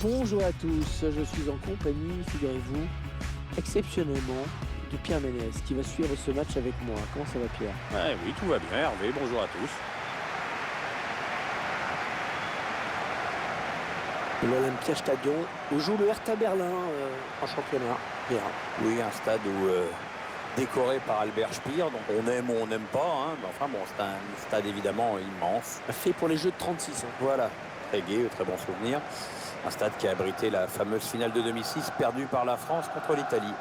Bonjour à tous, je suis en compagnie, figurez-vous, exceptionnellement, de Pierre Ménès qui va suivre ce match avec moi. Comment ça va, Pierre? Oui, tout va bien, Hervé, bonjour à tous. L'Olympia Stadion, où joue le Hertha Berlin en championnat. Pierre. Oui, un stade décoré par Albert Speer, donc on aime ou on n'aime pas, hein. Mais enfin bon, c'est un stade évidemment immense. Fait pour les Jeux de 36. Voilà, très gai, très bon souvenir. Un stade qui a abrité la fameuse finale de 2006 perdue par la France contre l'Italie.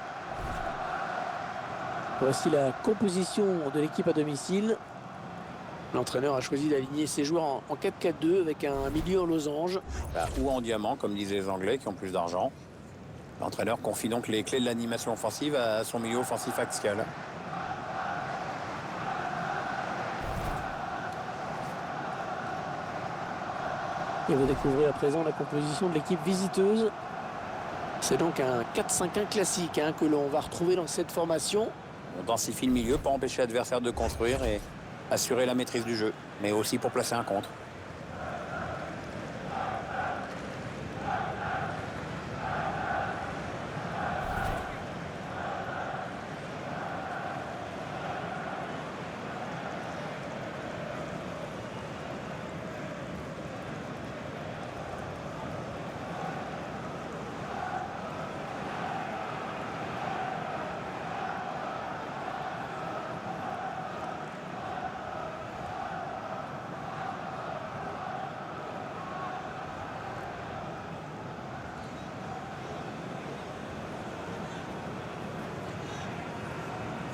Voici la composition de l'équipe à domicile. L'entraîneur a choisi d'aligner ses joueurs en 4-4-2 avec un milieu en losange. Ou en diamant, comme disaient les Anglais qui ont plus d'argent. L'entraîneur confie donc les clés de l'animation offensive à son milieu offensif axial. Et vous découvrez à présent la composition de l'équipe visiteuse. C'est donc un 4-5-1 classique que l'on va retrouver dans cette formation. On densifie le milieu pour empêcher l'adversaire de construire et assurer la maîtrise du jeu, mais aussi pour placer un contre.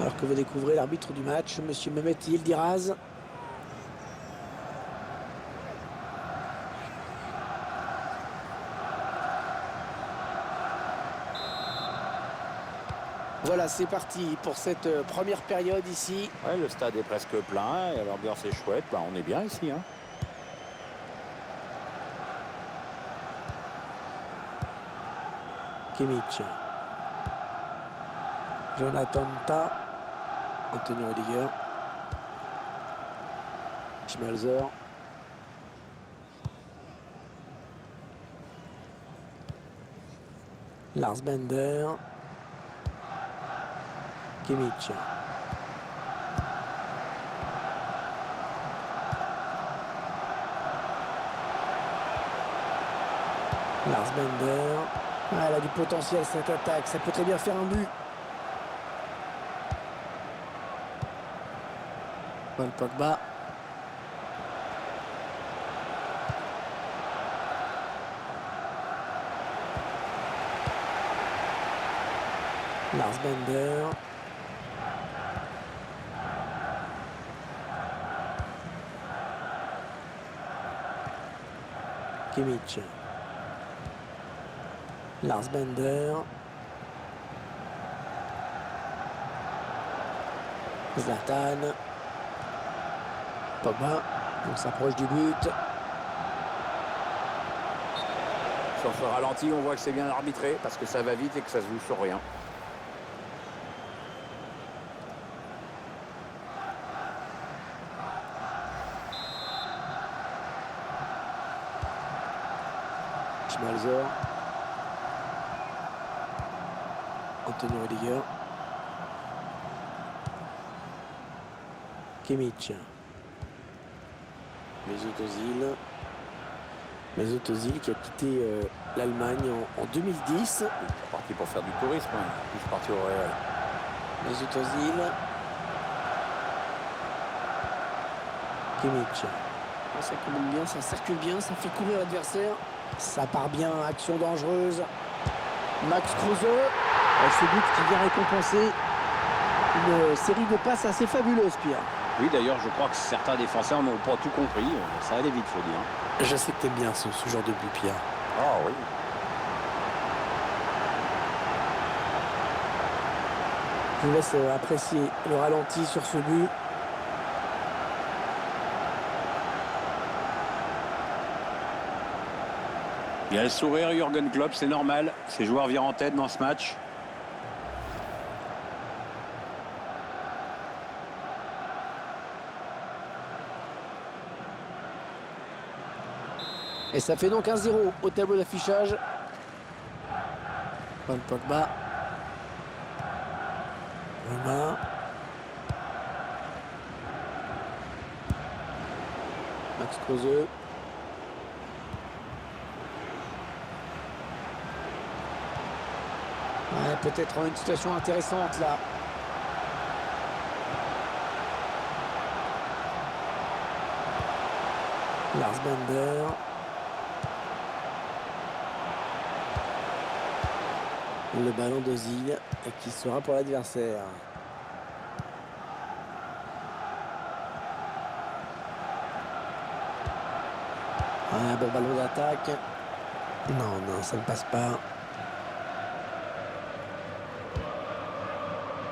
Alors que vous découvrez l'arbitre du match, M. Mehmet Yildiraz. Voilà, c'est parti pour cette première période ici. Ouais, le stade est presque plein et l'ambiance est chouette. On est bien ici, hein. Kimmich. Jonathan Ta. Anthony Rudiger. Schmalzer. Lars Bender. Kimmich. Lars Bender. Elle a du potentiel cette attaque, ça peut très bien faire un but. Paul Pogba. Lars Bender. Kimmich. Lars Bender. Zlatan. Pogba. On s'approche du but. Sur ce ralenti, on voit que c'est bien arbitré parce que ça va vite et que ça se joue sur rien. Schmalzer. Anthony Rudiger. Kimmich. Mesut Özil qui a quitté l'Allemagne en 2010. Parti pour faire du tourisme, hein. Plus parti au Real. Mesut Özil. Kimmich. Ça commande bien, ça circule bien, ça fait courir l'adversaire. Ça part bien, action dangereuse. Max Kruse. Ce but qui vient récompenser une série de passes assez fabuleuse, Pierre. Oui, d'ailleurs, je crois que certains défenseurs n'ont pas tout compris. Ça allait vite, faut dire. Je sais que t'aimes bien ce genre de but, Pierre. Ah oui. Je vous laisse apprécier le ralenti sur ce but. Il y a le sourire, Jürgen Klopp, c'est normal. Ses joueurs virent en tête dans ce match. Et ça fait donc 1-0 au tableau d'affichage. Paul Pogba. Voilà. Max Kruse. Ouais, peut-être une situation intéressante là. Lars Bender. Le ballon d'Ozil et qui sera pour l'adversaire. Un bon ballon d'attaque. Non, ça ne passe pas.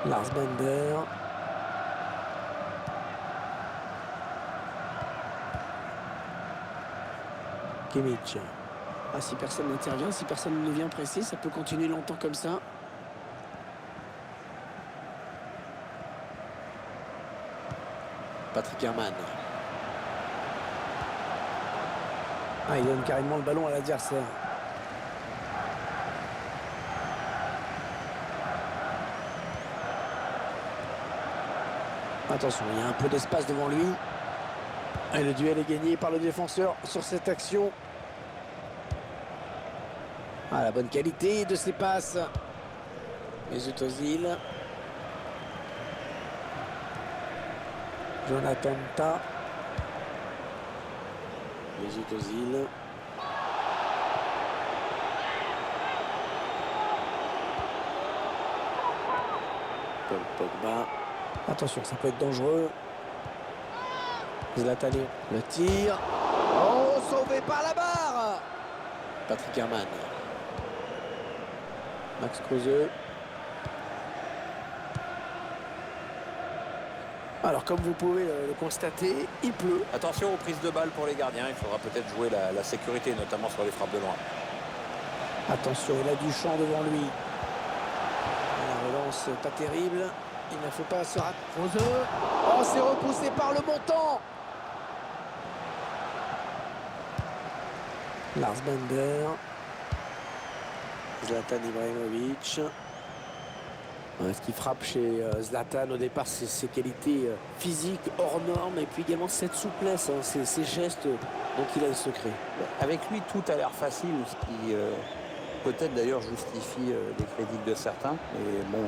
Lars Bender. Kimmich. Ah, si personne n'intervient, si personne ne vient presser, ça peut continuer longtemps comme ça. Patrick Herrmann. Ah, il donne carrément le ballon à l'adversaire. Attention, il y a un peu d'espace devant lui. Et le duel est gagné par le défenseur sur cette action. Ah, la bonne qualité de ses passes. Mesut Özil. Jonathan Tah. Mesut Özil. Paul Pogba. Attention, ça peut être dangereux. Zlatan, le tir. Oh, sauvé par la barre. Patrick Herrmann. Max Kruse. Alors, comme vous pouvez le constater, il pleut. Attention aux prises de balles pour les gardiens. Il faudra peut-être jouer la sécurité, notamment sur les frappes de loin. Attention, il a du champ devant lui. La relance pas terrible. Il ne faut pas se rater. Oh, c'est repoussé par le montant. Lars Bender. Zlatan Ibrahimovic. Ce qui frappe chez Zlatan au départ, c'est ses qualités physiques hors normes et puis également cette souplesse, hein, ses gestes dont il a le secret. Avec lui, tout a l'air facile, ce qui peut-être d'ailleurs justifie les critiques de certains. Et bon,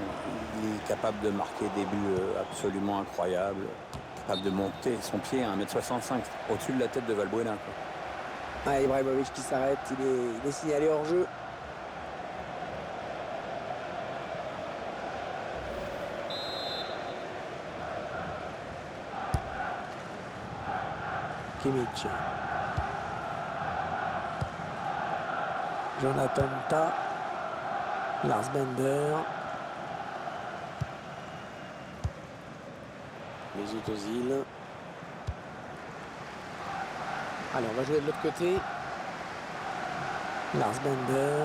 il est capable de marquer des buts absolument incroyables, capable de monter son pied à 1m65 au-dessus de la tête de Valbuena, quoi. Ah, Ibrahimovic qui s'arrête, il est signalé hors jeu. Kimmich. Jonathan Tah. Lars Bender. Mesut Özil. Allez, on va jouer de l'autre côté. Lars Bender.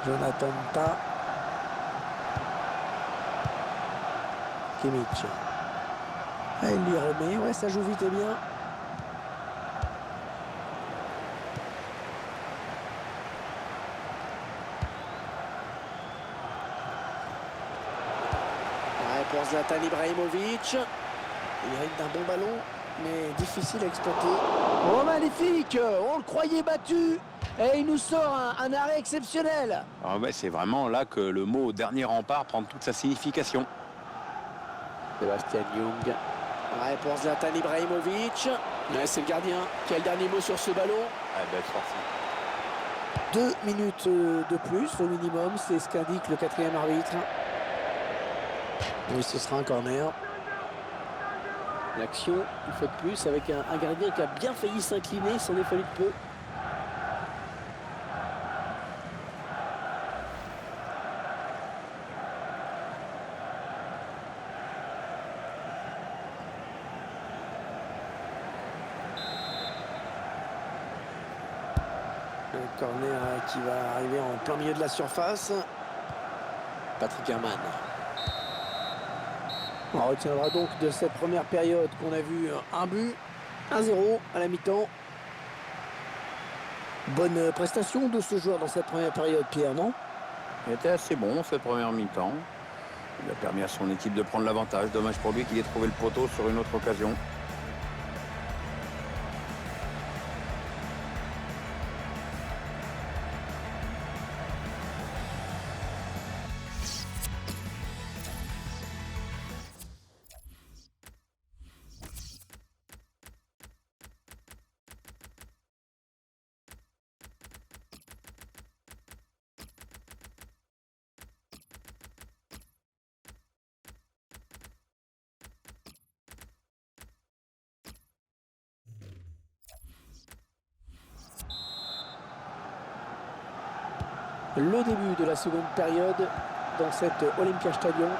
Jonathan Tah. Kimmich. Ah, il lui remet. Ouais, ça joue vite et bien. Pour Zlatan Ibrahimovic. Il hérite d'un bon ballon, mais difficile à exploiter. Oh, magnifique! On le croyait battu. Et il nous sort un arrêt exceptionnel. Ah ouais, c'est vraiment là que le mot dernier rempart prend toute sa signification. Sébastien Young. Ouais, pour Zlatan Ibrahimovic. Ouais, c'est le gardien qui a le dernier mot sur ce ballon. Ah, belle sortie. 2 minutes de plus au minimum, c'est ce qu'indique le 4e arbitre. Oui, ce sera un corner. L'action, une fois de plus, avec un gardien qui a bien failli s'incliner, s'en est fallu de peu. Un corner qui va arriver en plein milieu de la surface. Patrick Herrmann. On retiendra donc de cette première période qu'on a vu un but, 1-0 à la mi-temps. Bonne prestation de ce joueur dans cette première période, Pierre, non? Il était assez bon cette première mi-temps. Il a permis à son équipe de prendre l'avantage. Dommage pour lui qu'il ait trouvé le poteau sur une autre occasion. Le début de la seconde période dans cet Olympia Stadium.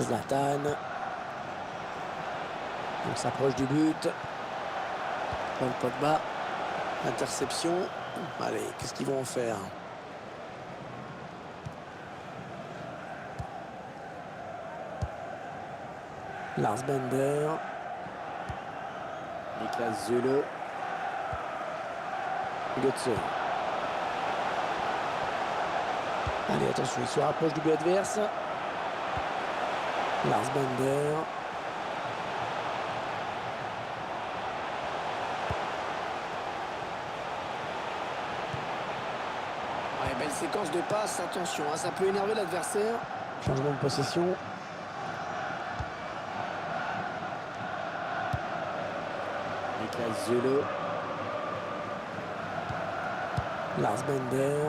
Zlatan. On s'approche du but. Paul Pogba. Interception. Allez, qu'est-ce qu'ils vont en faire? Lars Bender. Niklas Süle. Götze. Allez, attention, il se rapproche du but adverse. Lars Bender. Ouais, belle séquence de passes, attention, hein, ça peut énerver l'adversaire. Changement de possession. Niklas Süle. Lars Bender.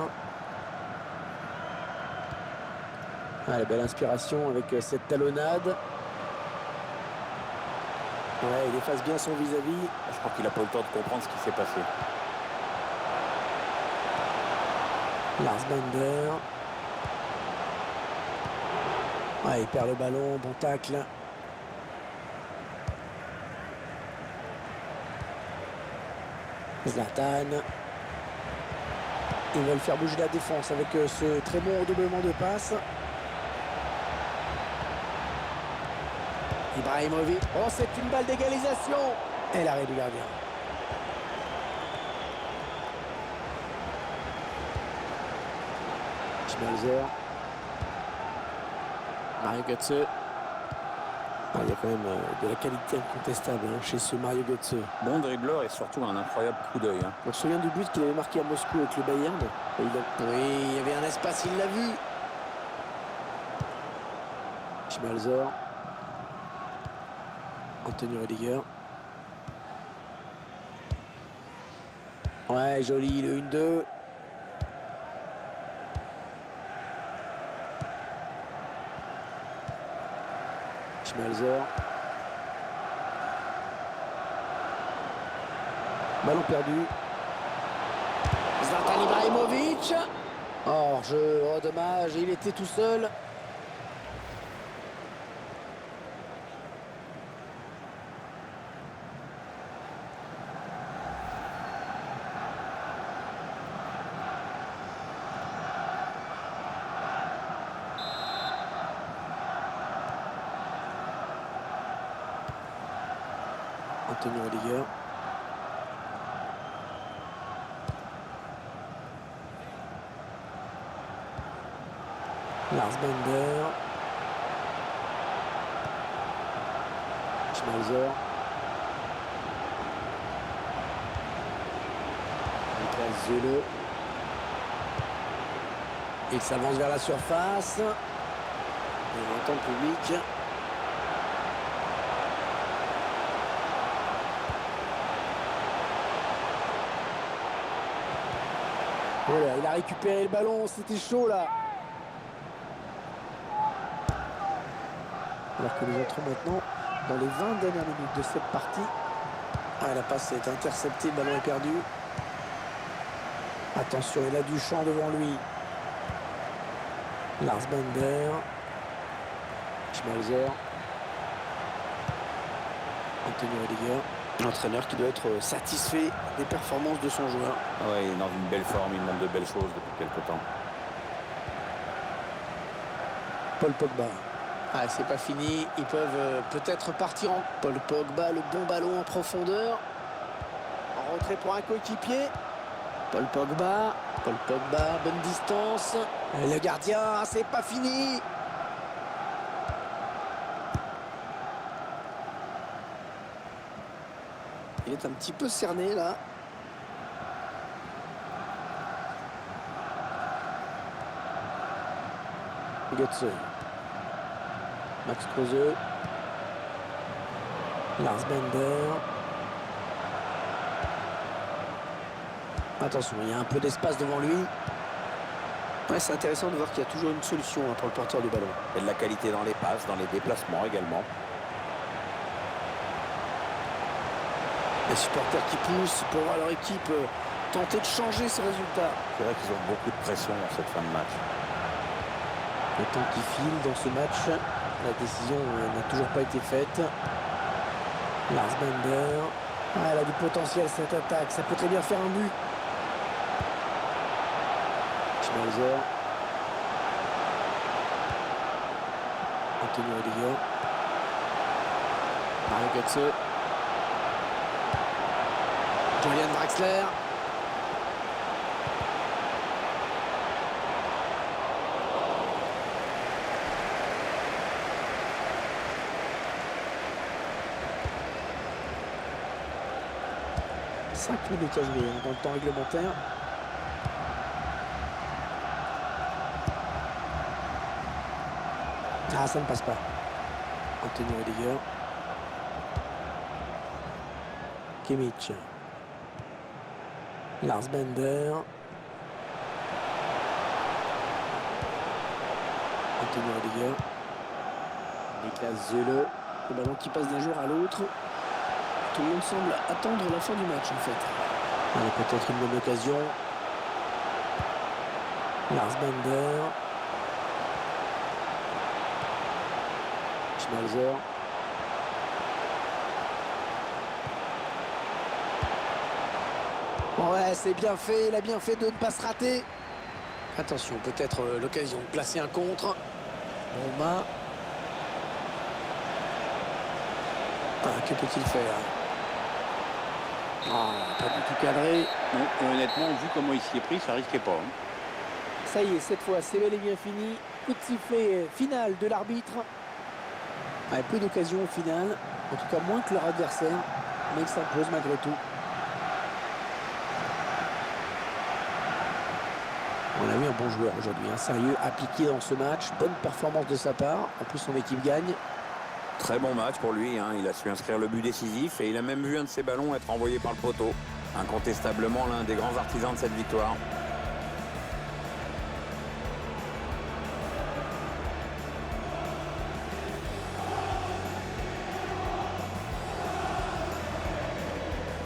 Allez, belle inspiration avec cette talonnade. Ouais, il efface bien son vis-à-vis. Je crois qu'il n'a pas eu le temps de comprendre ce qui s'est passé. Lars Bender. Ouais, il perd le ballon, bon tacle. Zlatan. Ils veulent faire bouger la défense avec ce très bon redoublement de passe. Ibrahimovic. Oh, c'est une balle d'égalisation. Et l'arrêt du gardien. Schmelzer. Mario Götze. Ah, il y a quand même de la qualité incontestable hein, chez ce Mario Götze. Bon dribbleur et surtout un incroyable coup d'œil. Hein. On se souvient du but qu'il avait marqué à Moscou avec le Bayern. Et Oui, il y avait un espace, il l'a vu. Schmelzer. Anthony Rüdiger. Ouais, joli, le 1-2. Schmelzer. Ballon perdu. Zlatan Ibrahimovic. Hors-jeu, oh dommage, il était tout seul. Anthony Rüdiger. Lars Bender. Schmelzer. Niklas Süle. Il s'avance vers la surface. Et on entend le public. Voilà, il a récupéré le ballon, c'était chaud là. Alors que nous entrons maintenant dans les 20 dernières minutes de cette partie. Ah, la passe est interceptée, le ballon est perdu. Attention, il a du champ devant lui. Lars Bender. Schmelzer. Anthony Rüdiger. L'entraîneur qui doit être satisfait des performances de son joueur. Ouais, il est dans une belle forme, il montre de belles choses depuis quelques temps. Paul Pogba. Ah, c'est pas fini. Ils peuvent peut-être partir en... Paul Pogba, le bon ballon en profondeur. retrait pour un coéquipier. Paul Pogba, bonne distance. Et le gardien, c'est pas fini. Il est un petit peu cerné là. Götze. Max Kruse. Lars Bender. Attention, il y a un peu d'espace devant lui. Ouais, c'est intéressant de voir qu'il y a toujours une solution pour le porteur du ballon. Et de la qualité dans les passes, dans les déplacements également. Les supporters qui poussent pour voir leur équipe tenter de changer ce résultat. C'est vrai qu'ils ont beaucoup de pression dans cette fin de match. Le temps qui file dans ce match, la décision n'a toujours pas été faite. Lars Bender. Ah, elle a du potentiel cette attaque, ça peut très bien faire un but. Schmelzer. Antonio Rudiger. Mario Götze. Julian Draxler. Cinq minutes à jouer dans le temps réglementaire. Ah, ça ne passe pas. Antonio Rudiger. Kimmich. Lars Bender. Antonio Rudiger. Niklas Süle. Le ballon qui passe d'un joueur à l'autre. Tout le monde semble attendre la fin du match en fait. Il y a peut-être une bonne occasion. Lars Bender. Schmelzer. Ouais, c'est bien fait. Il a bien fait de ne pas se rater. Attention, peut-être l'occasion de placer un contre. Roma. Ah, que peut-il faire? Ah, pas du tout cadré. Bon, honnêtement, vu comment il s'y est pris, ça risquait pas. Ça y est, cette fois, c'est bel et bien fini. Coup de sifflet final de l'arbitre. Avec peu d'occasions au final. En tout cas, moins que leur adversaire. Mais il s'impose malgré tout. On a vu un bon joueur aujourd'hui. Sérieux, appliqué dans ce match. Bonne performance de sa part. En plus, son équipe gagne. Très bon match pour lui, il a su inscrire le but décisif et il a même vu un de ses ballons être envoyé par le poteau. Incontestablement l'un des grands artisans de cette victoire.